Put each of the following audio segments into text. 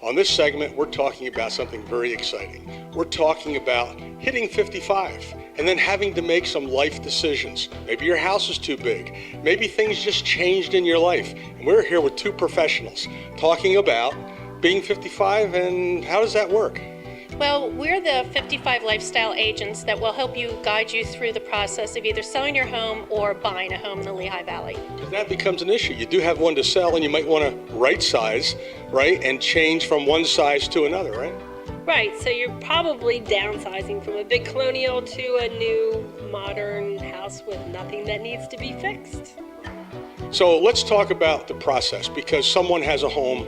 On this segment, we're talking about something very exciting. We're talking about hitting 55 and then having to make some life decisions. Maybe your house is too big. Maybe things just changed in your life. And we're here with two professionals talking about being 55 and how does that work? Well, we're the 55 lifestyle agents that will help you guide you through the process of either selling your home or buying a home in the Lehigh Valley. Because that becomes an issue. You do have one to sell and you might want to right size, right, and change from one size to another, right? Right, so you're probably downsizing from a big colonial to a new modern house with nothing that needs to be fixed. So let's talk about the process, because someone has a home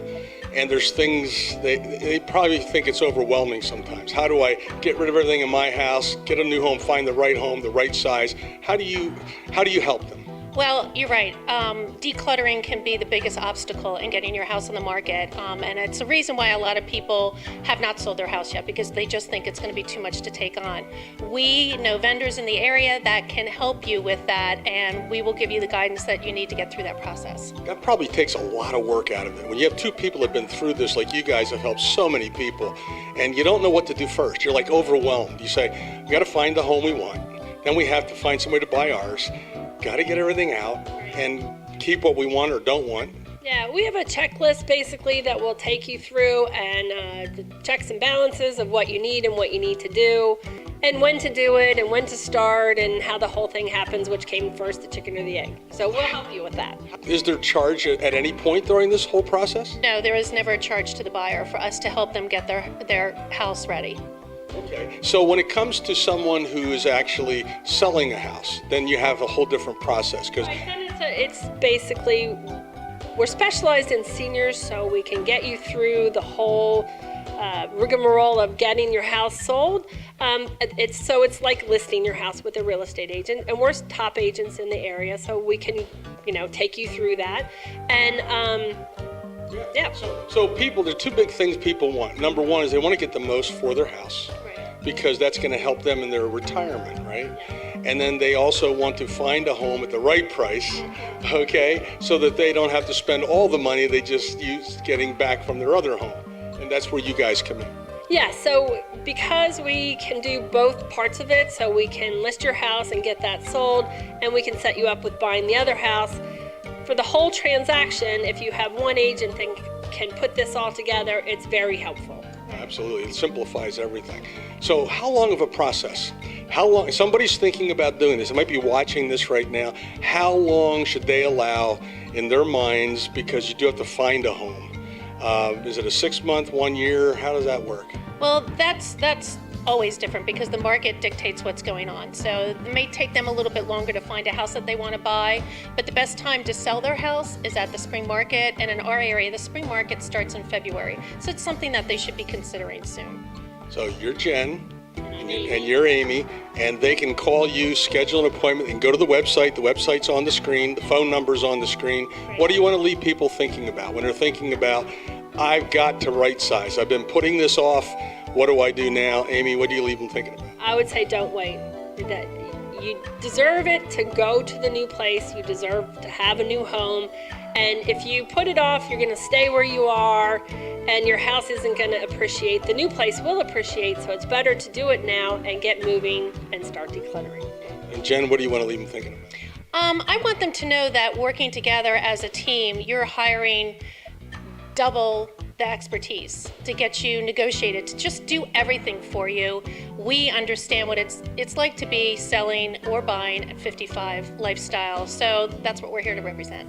and there's things, they probably think it's overwhelming sometimes. How do I get rid of everything in my house, get a new home, find the right size? How do you help them? Well, you're right. Decluttering can be the biggest obstacle in getting your house on the market. And it's a reason why a lot of people have not sold their house yet, because they just think it's going to be too much to take on. We know vendors in the area that can help you with that, and we will give you the guidance that you need to get through that process. That probably takes a lot of work out of it. When you have two people that have been through this, like you guys have helped so many people, and you don't know what to do first. You're like overwhelmed. You say, we got to find the home we want. Then we have to find somebody to buy ours. Got to get everything out and keep what we want or don't want. Yeah, we have a checklist basically that will take you through and the checks and balances of what you need and what you need to do and when to do it and when to start and how the whole thing happens, which came first, the chicken or the egg. So we'll help you with that. Is there charge at any point during this whole process? No, there is never a charge to the buyer for us to help them get their house ready. Okay, so when it comes to someone who is actually selling a house, then you have a whole different process. Because it's basically, we're specialized in seniors, so we can get you through the whole rigmarole of getting your house sold. It's like listing your house with a real estate agent, and we're top agents in the area, so we can, take you through that. And yeah. So people, there are two big things people want. Number one is they want to get the most for their house, because that's going to help them in their retirement, right? And then they also want to find a home at the right price, okay, so that they don't have to spend all the money they just used getting back from their other home. And that's where you guys come in. Yeah, so because we can do both parts of it, so we can list your house and get that sold, and we can set you up with buying the other house. For the whole transaction, if you have one agent that can put this all together, it's very helpful. Absolutely, it simplifies everything. So how long of a process? How long, somebody's thinking about doing this, they might be watching this right now, how long should they allow in their minds, because you do have to find a home? Is it a 6 month, 1 year? How does that work? Well, that's always different because the market dictates what's going on. So it may take them a little bit longer to find a house that they want to buy, but the best time to sell their house is at the spring market, and in our area, the spring market starts in February. So it's something that they should be considering soon. So you're Jen, and you're Amy, and they can call you, schedule an appointment, and go to the website. The website's on the screen, the phone number's on the screen. What do you want to leave people thinking about when they're thinking about, I've got to right size, I've been putting this off, what do I do now? Amy, what do you leave them thinking about? I would say don't wait. You deserve it to go to the new place. You deserve to have a new home. And if you put it off, you're going to stay where you are, and your house isn't going to appreciate. The new place will appreciate, so it's better to do it now and get moving and start decluttering. And Jen, what do you want to leave them thinking about? I want them to know that working together as a team, you're hiring double the expertise to get you negotiated, to just do everything for you. We understand what it's like to be selling or buying at 55 lifestyle, so that's what we're here to represent.